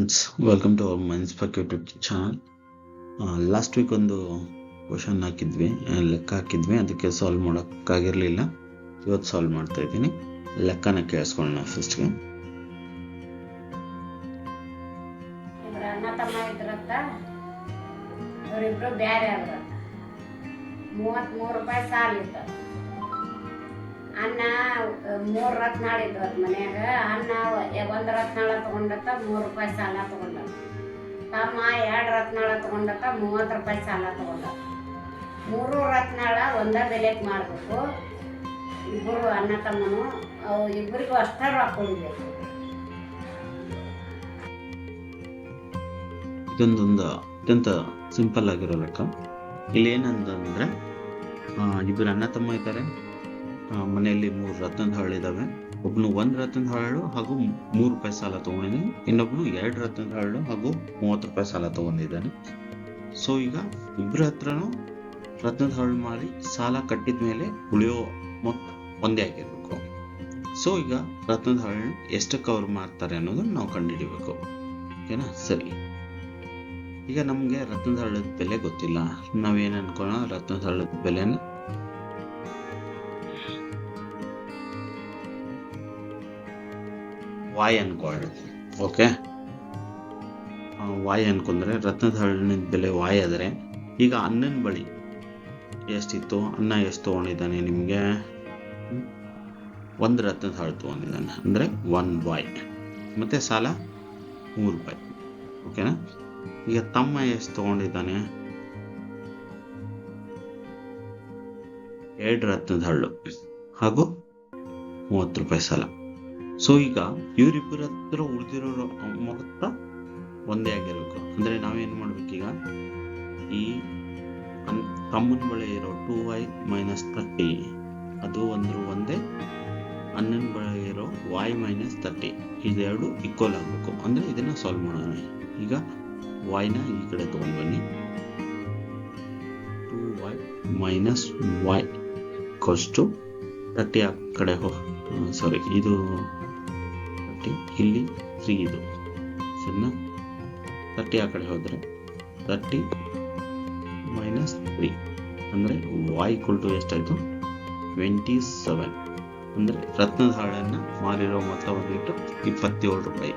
Friends, welcome to our minds pack YouTube channel. Last week ಒಂದು question ಲೆಕ್ಕ ಹಾಕಿದ್ವಿ, ಅದಕ್ಕೆ ಸಾಲ್ವ್ ಮಾಡೋಕ್ಕಾಗಿರಲಿಲ್ಲ. ಇವತ್ತು ಸಾಲ್ವ್ ಮಾಡ್ತಾ ಇದ್ದೀನಿ. ಲೆಕ್ಕನ ಕೇಳಿಸ್ಕೊಳ್ಳೋಣ. ಫಸ್ಟ್ಗೆ ಅಣ್ಣ ತಮ್ಮ ಇದ್ರಂತ, ಅವರಿಬ್ರು ಬ್ಯಾರೆ ಆದ್ರ 33 ರೂಪಾಯಿ ಸಾಲ ಇತ್ತು. ಅನ್ನ 3 ರತ್ನಾಳ ಇದ್ವು ಮನ್ಯಾಗ. ಅನ್ನ 1 ರತ್ನಾಳ ತಗೊಂಡತ್ತ 3 ರೂಪಾಯಿ ಸಾಲ ತಗೊಂಡ. ತಮ್ಮ 2 ರತ್ನಾಳ ತಗೊಂಡತ್ತ 30 ರೂಪಾಯಿ ಸಾಲ ತಗೊಂಡ. 3 ರತ್ನಾಳ ಒಂದ ಬೆಲೆಗೆ ಮಾರಬೇಕು. ಇಬ್ಬರು ಅಣ್ಣ ತಮ್ಮನು ಅವು ಇಬ್ಬರಿಗೂ ಅಷ್ಟೇ ರೊಕ್ಕ ಉಳಿಬೇಕು. ಇದೊಂದೊಂದು ಅತ್ಯಂತ ಸಿಂಪಲ್ ಆಗಿರೋ ಲೆಕ್ಕ. ಇಲ್ಲಿ ಏನಂತಂದ್ರೆ, ಇಬ್ಬರು ಅಣ್ಣ ತಮ್ಮ ಇದ್ದಾರೆ. ಮನೆಯಲ್ಲಿ 3 ರತ್ನದ ಹರಳು ಇದಾವೆ. ಒಬ್ಬನು 1 ರತ್ನದ ಹರಳು ಹಾಗೂ 3 ರೂಪಾಯಿ ಸಾಲ ತಗೊಂಡಿದ್ದಾನೆ. ಇನ್ನೊಬ್ನು 2 ರತ್ನದ ಹರಳು ಹಾಗೂ 30 ರೂಪಾಯಿ ಸಾಲ ತಗೊಂಡಿದ್ದಾನೆ. ಸೊ ಈಗ ಇಬ್ಬರ ಹತ್ರನೂ ರತ್ನದ ಹರಳು ಮಾರಿ ಸಾಲ ಕಟ್ಟಿದ ಮೇಲೆ ಉಳಿಯೋ ಮೊತ್ತ ಒಂದೇ ಆಗಿರ್ಬೇಕು. ಸೊ ಈಗ ರತ್ನದ ಹರಳು ಎಷ್ಟಕ್ಕೆ ಅವ್ರು ಮಾರ್ತಾರೆ ಅನ್ನೋದನ್ನ ನಾವು ಕಂಡುಹಿಡಿಬೇಕು. ಓಕೆನಾ? ಸರಿ, ಈಗ ನಮ್ಗೆ ರತ್ನದ ಹಳ್ಳದ ಬೆಲೆ ಗೊತ್ತಿಲ್ಲ. ನಾವೇನ್ ಅನ್ಕೋಣ, ರತ್ನದ ಹಳ್ಳದ ಬೆಲೆನ ವಾಯ್ ಅನ್ಕೊಳ್ಳಿ. ಓಕೆ, ವಾಯ್ ಅನ್ಕೊಂಡ್ರೆ ರತ್ನದ ಹಳ್ಳಿನ ಬೆಲೆ ವಾಯ್ ಆದರೆ, ಈಗ ಅನ್ನನ ಬಳಿ ಎಷ್ಟಿತ್ತು, ಅನ್ನ ಎಷ್ಟು ತಗೊಂಡಿದ್ದಾನೆ, ನಿಮ್ಗೆ 1 ರತ್ನದ ಹಳ್ಳು ತಗೊಂಡಿದ್ದಾನೆ ಅಂದ್ರೆ 1 ವಾಯ್. ಮತ್ತೆ ಸಾಲ 3 ರೂಪಾಯಿ. ಓಕೆನಾ? ಈಗ ತಮ್ಮ ಎಷ್ಟು ತಗೊಂಡಿದ್ದಾನೆ, 2 ರತ್ನದ ಹಳ್ಳು ಹಾಗೂ 30 ರೂಪಾಯಿ ಸಾಲ. ಸೊ ಈಗ ಇವರಿಬ್ಬರ ಹತ್ರ ಉಳಿದಿರೋ ಮೊತ್ತ ಒಂದೇ ಆಗಿರ್ಬೇಕು. ಅಂದ್ರೆ ನಾವೇನ್ ಮಾಡ್ಬೇಕೀಗ, ಈ ತಮ್ಮನ ಬಳಿ ಇರೋ 2y - 30 ಅದು ಒಂದೇ, ಅನ್ನನ ಬಳಿ ಇರೋ y - 30 ಇದೆರಡು ಈಕ್ವಲ್ ಆಗ್ಬೇಕು. ಅಂದ್ರೆ ಇದನ್ನ ಸಾಲ್ವ್ ಮಾಡೋಣ. ಈಗ y ನ ಈ ಕಡೆ ತಗೊಂಡ್ ಬನ್ನಿ. 2y - y = 30 ಆ ಕಡೆ ಇದು 30, ಇಲ್ಲಿ 3 ಇದು ಸರಿನಾ? 30 ಆ ಕಡೆ ಹೋದ್ರೆ 30 - 3 ಅಂದ್ರೆ y = ಎಷ್ಟಾಯ್ತು, 27. ಅಂದ್ರೆ ರತ್ನದ ಹರಳನ್ನ ಮಾರಿರೋ ಮೊತ್ತ ಬಂದ್ಬಿಟ್ಟು 27 ರೂಪಾಯಿ.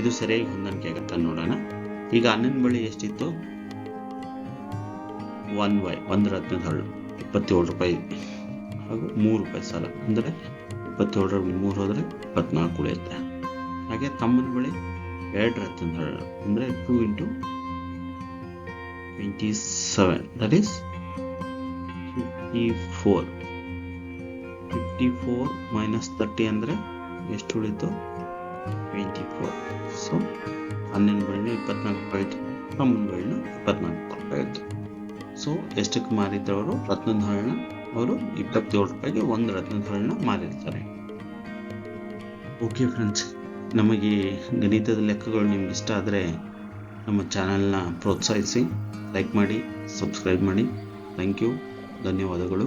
ಇದು ಸರಿಯಾಗಿ ಹೊಂದಾಣಿಕೆ ಆಗತ್ತ ನೋಡೋಣ. ಈಗ ಅನ್ನನ ಬಳಿ ಎಷ್ಟಿತ್ತು, 1 ರತ್ನದ ಹರಳು 27 ರೂಪಾಯಿ ಹಾಗೂ 3 ರೂಪಾಯಿ ಸಾಲ. ಅಂದ್ರೆ 27 3 ಹೋದ್ರೆ 24 ಉಳಿಯುತ್ತೆ. ಹಾಗೆ ತಮ್ಮನ ಬಳಿ 2 ರತ್ನದ ಹರಳು ಅಂದ್ರೆ 2 × 27 ದಟ್ ಈಸ್ 54. 54 - 30 ಅಂದ್ರೆ ಎಷ್ಟು ಉಳಿತು, 24. ಸೊ ಅನ್ನನ ಬಳಿನ 24 ರೂಪಾಯಿ ಆಯ್ತು, ತಮ್ಮನ ಬಳಿನ 24 ರೂಪಾಯಿ ಆಯ್ತು. ಸೊ ಎಷ್ಟಕ್ಕೆ ಮಾರಿದ್ದವರು ರತ್ನದ ಹರಳನ್ನ, ಅವರು 27 ರೂಪಾಯಿಗೆ 1 ರತ್ನದ ಹರಳನ್ನ ಮಾರಿರ್ತಾರೆ. ಓಕೆ ಫ್ರೆಂಡ್ಸ್, ನಮಗೆ ಗಣಿತದ ಲೆಕ್ಕಗಳು ನಿಮ್ಗೆ ಇಷ್ಟ ಆದರೆ ನಮ್ಮ ಚಾನಲ್ನ ಪ್ರೋತ್ಸಾಹಿಸಿ, ಲೈಕ್ ಮಾಡಿ, ಸಬ್ಸ್ಕ್ರೈಬ್ ಮಾಡಿ. ಥ್ಯಾಂಕ್ ಯು, ಧನ್ಯವಾದಗಳು.